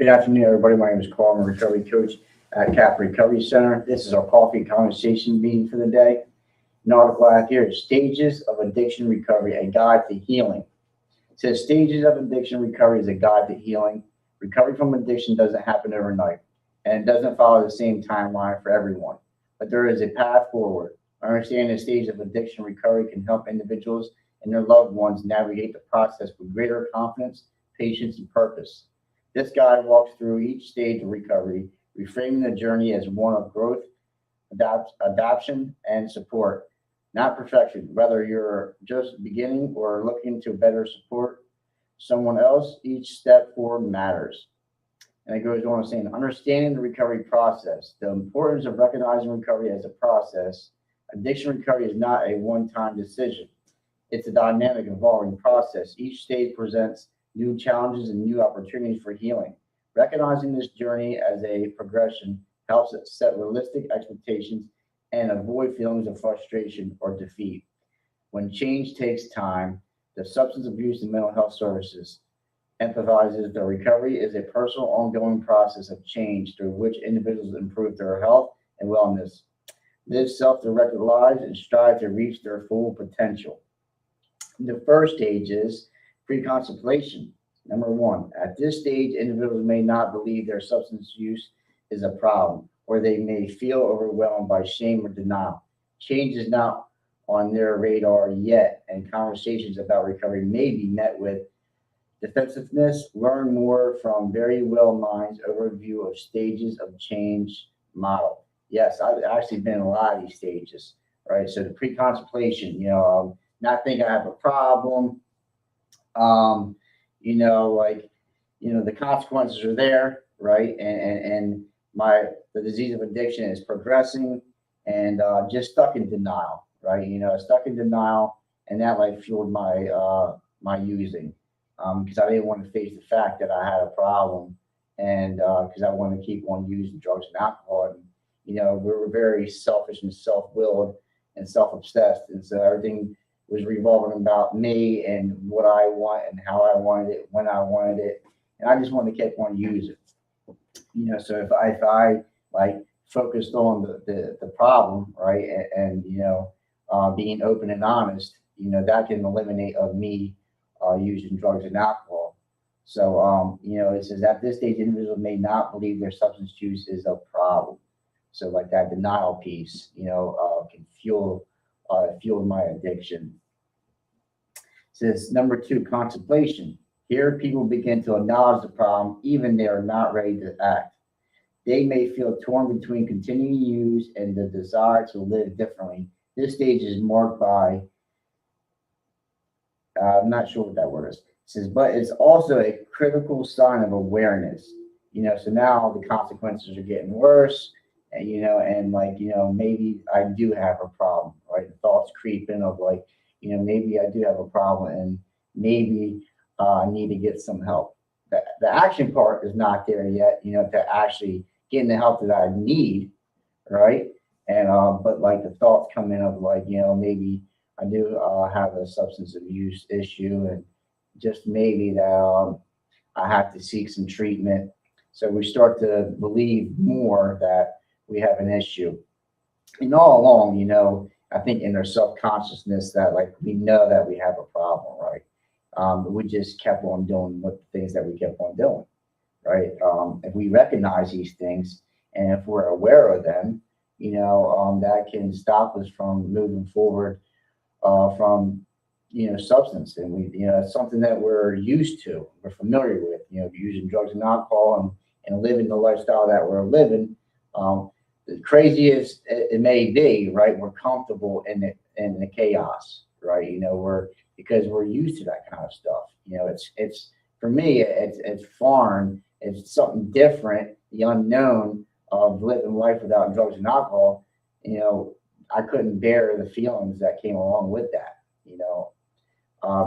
Good afternoon, everybody. My name is Carl. I'm a recovery coach at CAP Recovery Center. This is our coffee conversation meeting for the day. An article I have here is Stages of Addiction Recovery, a Guide to Healing. It says Stages of Addiction Recovery is a guide to healing. Recovery from addiction doesn't happen overnight, and it doesn't follow the same timeline for everyone. But there is a path forward. Understanding the stage of addiction recovery can help individuals and their loved ones navigate the process with greater confidence, patience, and purpose. This guide walks through each stage of recovery, reframing the journey as one of growth, adoption, and support, not perfection. Whether you're just beginning or looking to better support someone else, each step forward matters. And it goes on saying, understanding the recovery process, the importance of recognizing recovery as a process. Addiction recovery is not a one-time decision. It's a dynamic, evolving process. Each stage presents new challenges and new opportunities for healing. Recognizing this journey as a progression helps us set realistic expectations and avoid feelings of frustration or defeat. When change takes time, the Substance Abuse and Mental Health Services emphasizes that recovery is a personal, ongoing process of change through which individuals improve their health and wellness, live self-directed lives, and strive to reach their full potential. The first stage is pre-contemplation. Number one, at this stage, individuals may not believe their substance use is a problem, or they may feel overwhelmed by shame or denial. Change is not on their radar yet, and conversations about recovery may be met with defensiveness. Learn more from Very Well Mind's overview of stages of change model. Yes, I've actually been in a lot of these stages, right? So the pre-contemplation, not thinking I have a problem, the consequences are there, right? And the disease of addiction is progressing, and just stuck in denial, right? Stuck in denial, and that fueled my using, because I didn't want to face the fact that I had a problem, and because I wanted to keep on using drugs and alcohol. And we were very selfish and self-willed and self-obsessed, and so everything was revolving about me and what I want and how I wanted it, when I wanted it, and I just wanted to keep on using. So if I focused on the problem, right, and being open and honest, that can eliminate of me using drugs and alcohol. So it says at this stage, individuals may not believe their substance use is a problem. So that denial piece, can fuel my addiction. Says number two, contemplation. Here, people begin to acknowledge the problem, even they are not ready to act. They may feel torn between continuing to use and the desire to live differently. This stage is marked by, I'm not sure what that word is. It says, but it's also a critical sign of awareness. So now the consequences are getting worse, and maybe I do have a problem, right? The thoughts creep in of maybe I do have a problem, and maybe I need to get some help. The action part is not there yet, to actually getting the help that I need, right? And but the thoughts come in of maybe I do have a substance abuse issue, and just maybe that I have to seek some treatment. So we start to believe more that we have an issue. And all along, I think in our self-consciousness that we know that we have a problem, right? But we just kept on doing what the things that we kept on doing, right? If we recognize these things and if we're aware of them, that can stop us from moving forward from substance. And it's something that we're used to, we're familiar with, using drugs and alcohol and living the lifestyle that we're living. As crazy as it may be, right? We're comfortable in the chaos, right? Because we're used to that kind of stuff. It's for me, it's foreign. It's something different, the unknown of living life without drugs and alcohol. I couldn't bear the feelings that came along with that.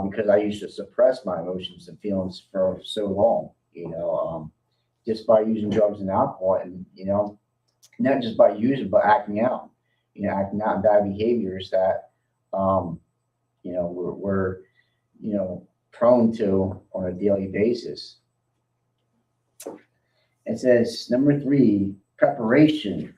Because I used to suppress my emotions and feelings for so long. Just by using drugs and alcohol, and not just by using, but acting out. Acting out in bad behaviors that we're prone to on a daily basis. It says number 3, preparation.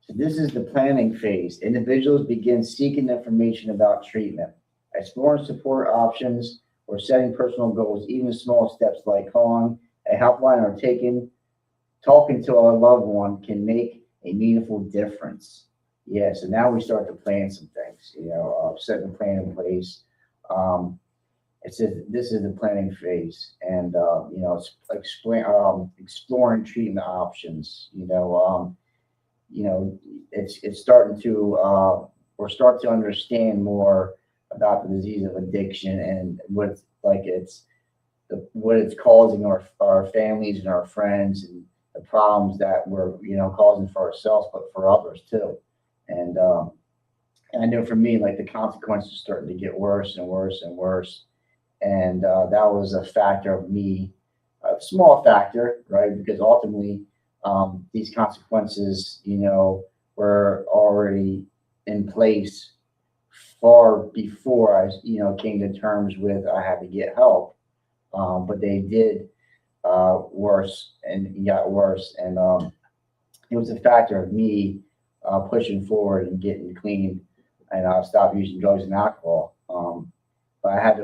So this is the planning phase. Individuals begin seeking information about treatment, exploring support options, or setting personal goals. Even small steps like calling a helpline or talking to a loved one can make a meaningful difference. Yeah, so now we start to plan some things, setting a plan in place. Um, it says this is the planning phase, and it's exploring treatment options. It's starting to or start to understand more about the disease of addiction and what it's causing our families and our friends, and the problems that we're causing for ourselves, but for others too. And um, and I know for me, like, the consequences starting to get worse and worse and worse. And that was a factor of me, a small factor, right? Because ultimately, these consequences, were already in place far before I, came to terms with I had to get help. But they did worse and got worse. And it was a factor of me pushing forward and getting clean, and stop using drugs and alcohol. But I had to,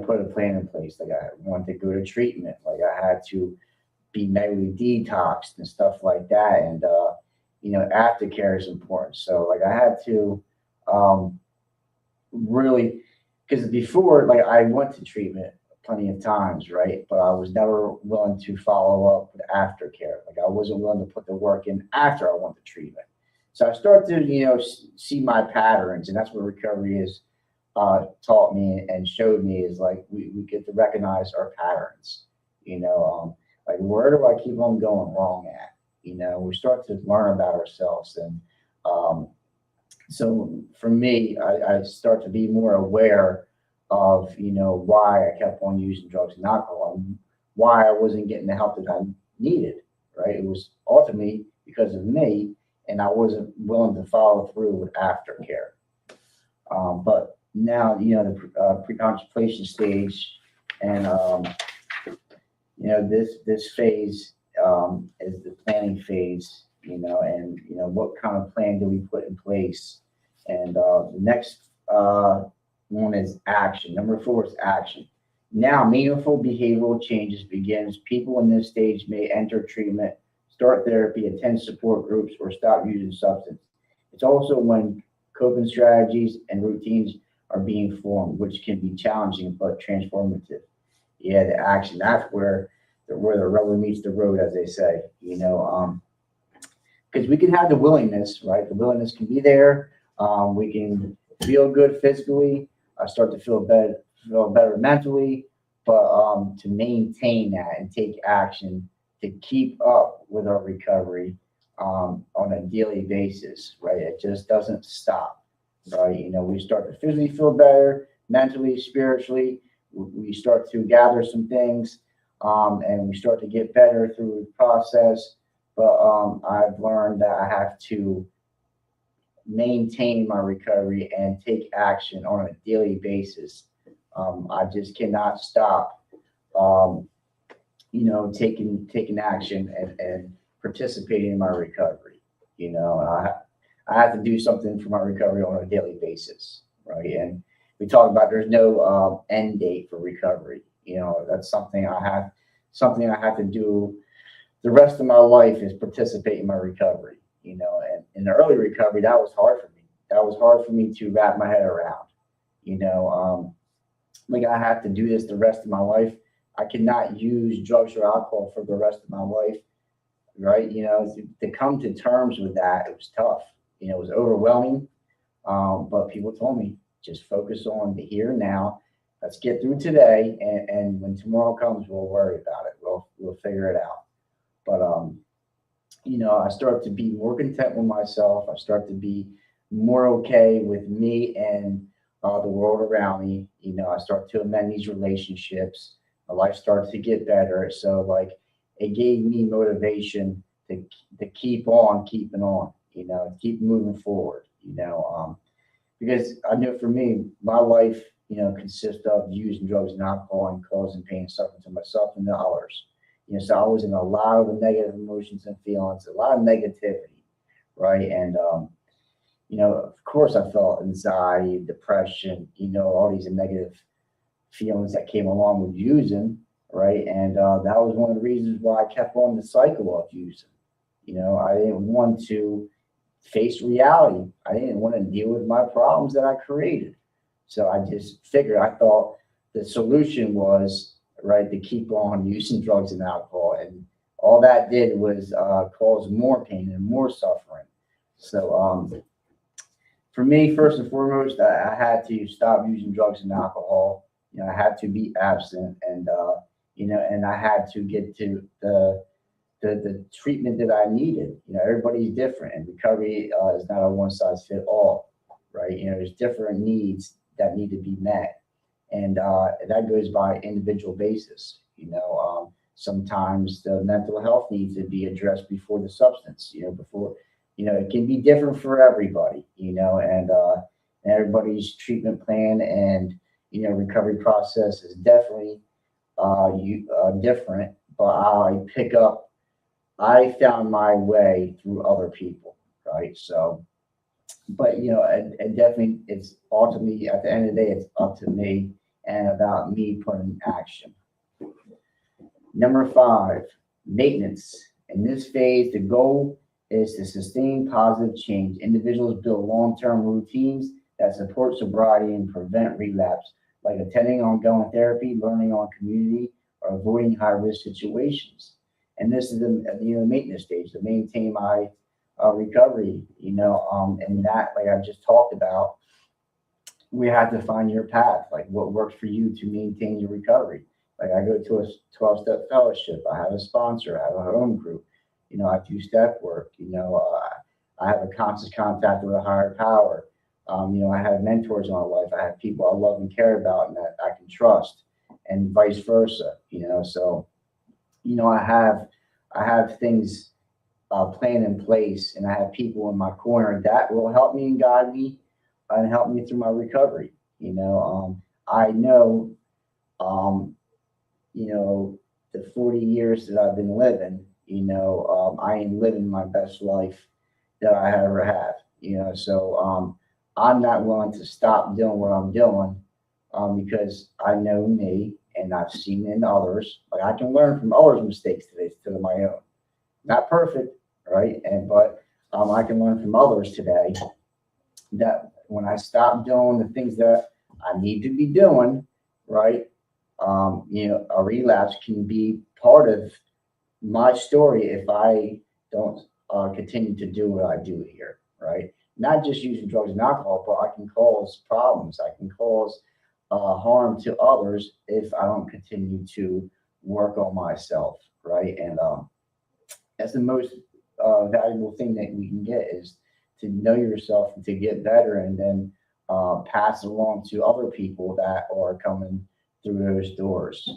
put a plan in place. Like, I wanted to go to treatment. Like, I had to be medically detoxed and stuff like that. And aftercare is important. So, like, I had to um, really, because before, like, I went to treatment plenty of times, right? But I was never willing to follow up with aftercare. Like, I wasn't willing to put the work in after I went to treatment. So I started to, see my patterns, and that's what recovery is taught me and showed me, is like we get to recognize our patterns. Like, where do I keep on going wrong at? We start to learn about ourselves, and um, so for me, I start to be more aware of why I kept on using drugs and alcohol, and why I wasn't getting the help that I needed. Right? It was ultimately because of me, and I wasn't willing to follow through with aftercare. But now, the pre-contemplation stage, and this phase is the planning phase. And what kind of plan do we put in place? And the next one is action. Number 4 is action. Now, meaningful behavioral changes begins. People in this stage may enter treatment, start therapy, attend support groups, or stop using substance. It's also when coping strategies and routines are being formed, which can be challenging but transformative. Yeah, the action. That's where the rubber meets the road, as they say. Because we can have the willingness, right? The willingness can be there. We can feel good physically. I start to feel better mentally, but to maintain that and take action to keep up with our recovery on a daily basis, right? It just doesn't stop, right? We start to physically feel better, mentally, spiritually. We start to gather some things, and we start to get better through the process. But I've learned that I have to maintain my recovery and take action on a daily basis. I just cannot stop, um, taking action and participating in my recovery. I have to do something for my recovery on a daily basis, right? And we talk about there's no end date for recovery. That's something I have to do the rest of my life, is participate in my recovery. And in the early recovery, that was hard for me. That was hard for me to wrap my head around. You know, like, I have to do this the rest of my life. I cannot use drugs or alcohol for the rest of my life, right? To come to terms with that, it was tough. It was overwhelming. But people told me, just focus on the here and now. Let's get through today, and when tomorrow comes, we'll worry about it. We'll figure it out. But I start to be more content with myself. I start to be more okay with me and the world around me. I start to amend these relationships. My life starts to get better. So, like, it gave me motivation to keep on keeping on. Keep moving forward. Because I know for me, my life, consists of using drugs and alcohol and causing pain and suffering to myself and to others. So I was in a lot of the negative emotions and feelings, a lot of negativity, right? And of course, I felt anxiety, depression, all these negative feelings that came along with using, right? And that was one of the reasons why I kept on the cycle of using. I didn't want to face reality. I didn't want to deal with my problems that I created. So I just figured, I thought the solution was, right, to keep on using drugs and alcohol. And all that did was cause more pain and more suffering. So for me, first and foremost, I had to stop using drugs and alcohol. I had to be absent, and and I had to get to the treatment that I needed. Everybody's different, and recovery is not a one size fit all, right? There's different needs that need to be met, and that goes by individual basis. Sometimes the mental health needs to be addressed before the substance. Before it can be different for everybody. And everybody's treatment plan and recovery process is definitely different. But I found my way through other people, right? So, but and definitely, it's ultimately at the end of the day, it's up to me and about me putting action. Number 5, maintenance. In this phase, the goal is to sustain positive change. Individuals build long-term routines that support sobriety and prevent relapse, like attending ongoing therapy, learning on community, or avoiding high-risk situations. And this is the maintenance stage to maintain my recovery. And that, like I just talked about, we have to find your path, like what works for you to maintain your recovery. Like I go to a 12-step fellowship. I have a sponsor. I have a home group. I do step work. I have a constant contact with a higher power. I have mentors in my life. I have people I love and care about and that I can trust, and vice versa. So I have things planned in place, and I have people in my corner that will help me and guide me and help me through my recovery. I know, um, the 40 years that I've been living, I ain't living my best life that I ever have. So I'm not willing to stop doing what I'm doing because I know me and I've seen in others. Like I can learn from others' mistakes to my own. Not perfect, right? But I can learn from others today that when I stop doing the things that I need to be doing, right? A relapse can be part of my story if I don't continue to do what I do here, right? Not just using drugs and alcohol, but I can cause problems. I can cause harm to others if I don't continue to work on myself, right? And that's the most valuable thing that we can get is to know yourself and to get better, and then pass it along to other people that are coming through those doors.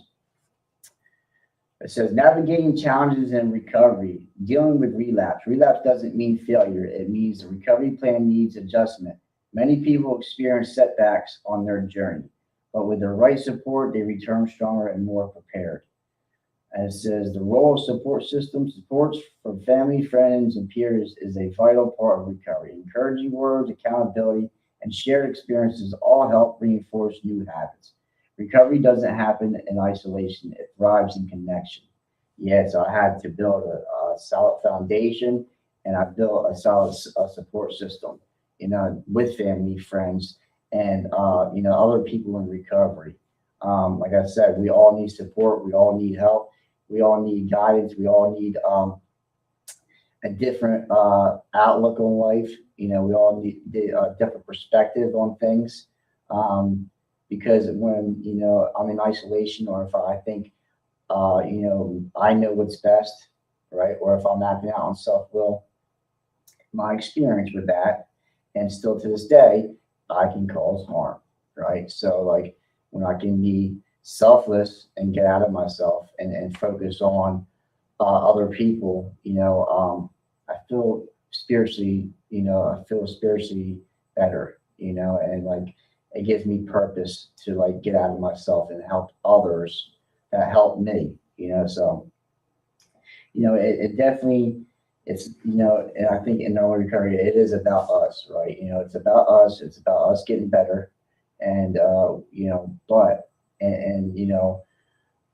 It says navigating challenges and recovery, dealing with relapse. Relapse doesn't mean failure. It means the recovery plan needs adjustment. Many people experience setbacks on their journey, but with the right support, they return stronger and more prepared. And it says the role of support system supports from family, friends, and peers is a vital part of recovery. Encouraging words, accountability, and shared experiences all help reinforce new habits. Recovery doesn't happen in isolation, it thrives in connection. Yeah, so I had to build a solid foundation, and I built a solid support system, with family, friends, and, other people in recovery. Like I said, we all need support, we all need help, we all need guidance, we all need a different outlook on life. We all need a different perspective on things. Because when I'm in isolation, or if I think I know what's best, right, or if I'm acting out on self will, my experience with that, and still to this day, I can cause harm, right? So like when I can be selfless and get out of myself and focus on other people, I feel spiritually, better, and like it gives me purpose to like get out of myself and help others that help me, so it definitely, and I think in early recovery, it is about us, right? It's about us. It's about us getting better. And,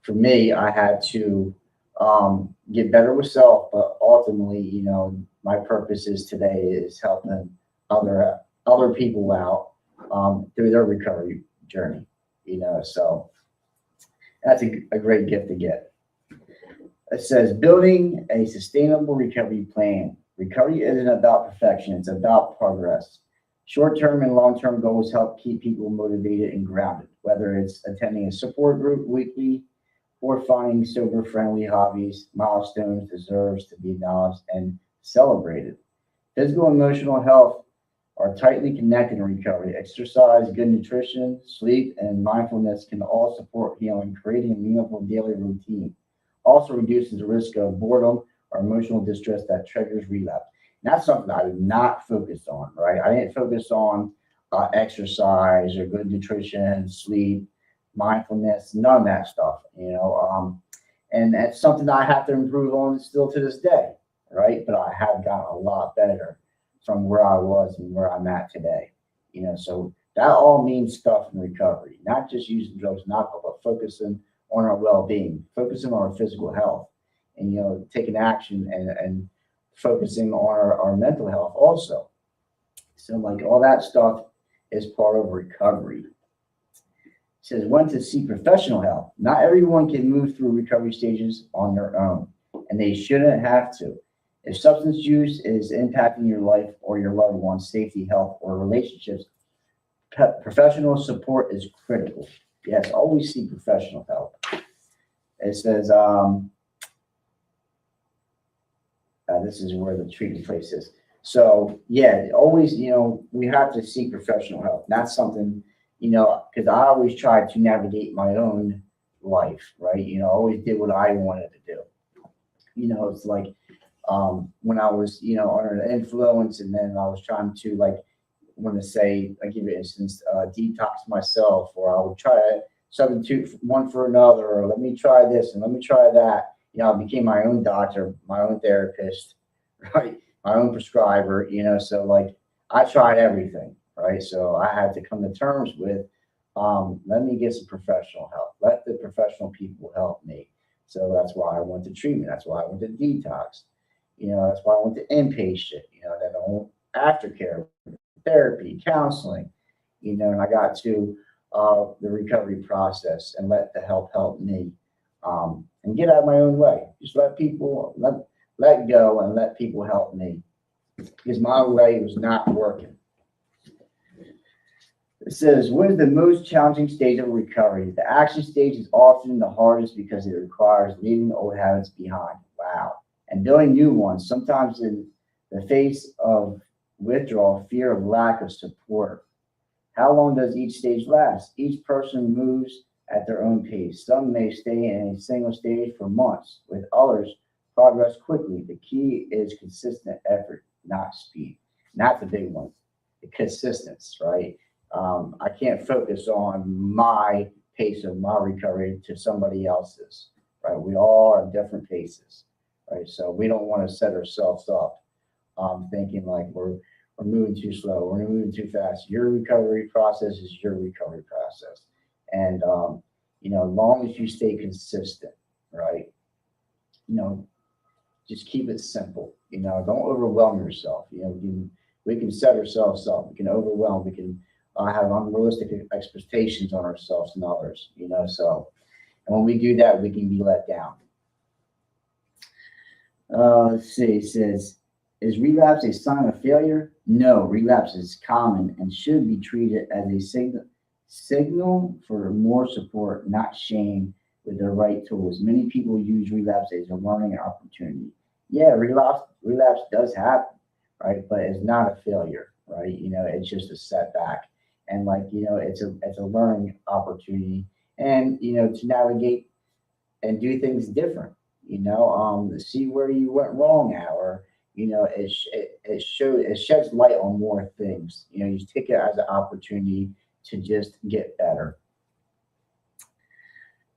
for me, I had to get better with self, but ultimately, my purpose is today is helping other people out through their recovery journey. So that's a great gift to get. It says building a sustainable recovery plan. Recovery isn't about perfection; it's about progress. Short-term and long-term goals help keep people motivated and grounded, whether it's attending a support group weekly or finding sober-friendly hobbies. Milestones deserves to be acknowledged and celebrated. Physical and emotional health are tightly connected in recovery. Exercise, good nutrition, sleep, and mindfulness can all support healing, creating a meaningful daily routine. Also reduces the risk of boredom or emotional distress that triggers relapse. And that's something I did not focus on, right? I didn't focus on exercise or good nutrition, sleep, mindfulness, none of that stuff. And that's something that I have to improve on still to this day, right? But I have gotten a lot better from where I was and where I'm at today. So that all means stuff in recovery, not just using drugs and alcohol, but focusing on our well-being, focusing on our physical health, and taking action and focusing on our mental health also. So like all that stuff is part of recovery. It says when to seek professional help. Not everyone can move through recovery stages on their own, and they shouldn't have to. If substance use is impacting your life or your loved one's safety, health, or relationships, professional support is critical. Yes, always seek professional help. It says, this is where the treatment place is. So yeah, always, we have to seek professional help. That's something, because I always tried to navigate my own life, right? I always did what I wanted to do. It's like when I was, under the influence, and then I was trying to want to say, I give you an instance, detox myself, or I would try to substitute one for another, or let me try this and let me try that. I became my own doctor, my own therapist, right? My own prescriber, so I tried everything, right? So I had to come to terms with, let me get some professional help. Let the professional people help me. So that's why I went to treatment. That's why I went to detox. That's why I went to inpatient, then I went aftercare, therapy, counseling, and I got to the recovery process and let the help me and get out of my own way. Just let go and let people help me because my way was not working. It says, what is the most challenging stage of recovery? The action stage is often the hardest because it requires leaving old habits behind. Wow. And building new ones, sometimes in the face of withdrawal, fear of lack of support. How long does each stage last? Each person moves at their own pace. Some may stay in a single stage for months, with others progress quickly. The key is consistent effort, not speed. Not the big one, the consistency, right? I can't focus on my pace of my recovery to somebody else's, right? We all are different paces, right? So we don't want to set ourselves up thinking like we're moving too slow, we're moving too fast. Your recovery process is your recovery process. And, as long as you stay consistent, right? Just keep it simple. Don't overwhelm yourself. We can set ourselves up. We can overwhelm. We can have unrealistic expectations on ourselves and others. So, and when we do that, we can be let down. Let's see. It says, is relapse a sign of failure? No, relapse is common and should be treated as a signal for more support, not shame, with the right tools. Many people use relapse as a learning opportunity. Yeah, relapse does happen, right? But it's not a failure, right? It's just a setback. And it's a learning opportunity and to navigate and do things different, see where you went wrong at, or it sheds light on more things. You take it as an opportunity to just get better.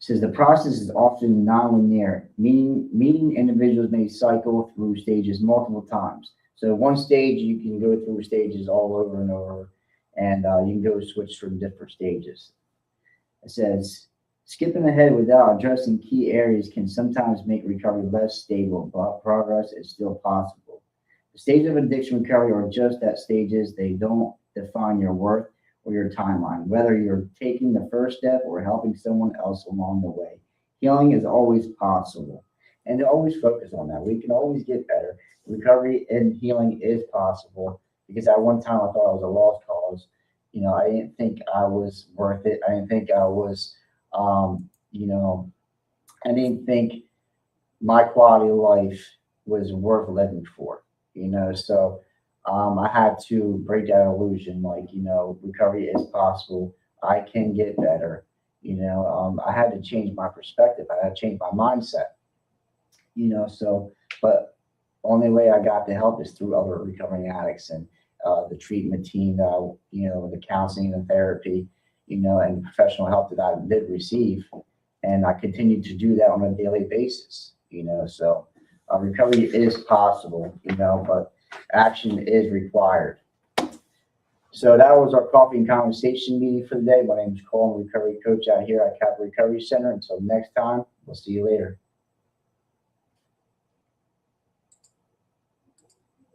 Says the process is often nonlinear, meaning individuals may cycle through stages multiple times. So one stage you can go through stages all over and over, and you can go switch from different stages. It says skipping ahead without addressing key areas can sometimes make recovery less stable, but progress is still possible. The stages of addiction recovery are just that stages. They don't define your worth or your timeline, whether you're taking the first step or helping someone else along the way. Healing is always possible. And to always focus on that. We can always get better. Recovery and healing is possible because at one time I thought I was a lost cause. I didn't think I was worth it. I didn't think I was, you know, I didn't think my quality of life was worth living for. So I had to break that illusion. Like, recovery is possible. I can get better. I had to change my perspective. I had to change my mindset. So, but only way I got the help is through other recovering addicts and the treatment team that the counseling and therapy, and professional help that I did receive, and I continue to do that on a daily basis. So recovery is possible, but action is required. So that was our coffee and conversation meeting for the day. My name is Cole, I'm a recovery coach out here at Capital Recovery Center. Until next time, we'll see you later.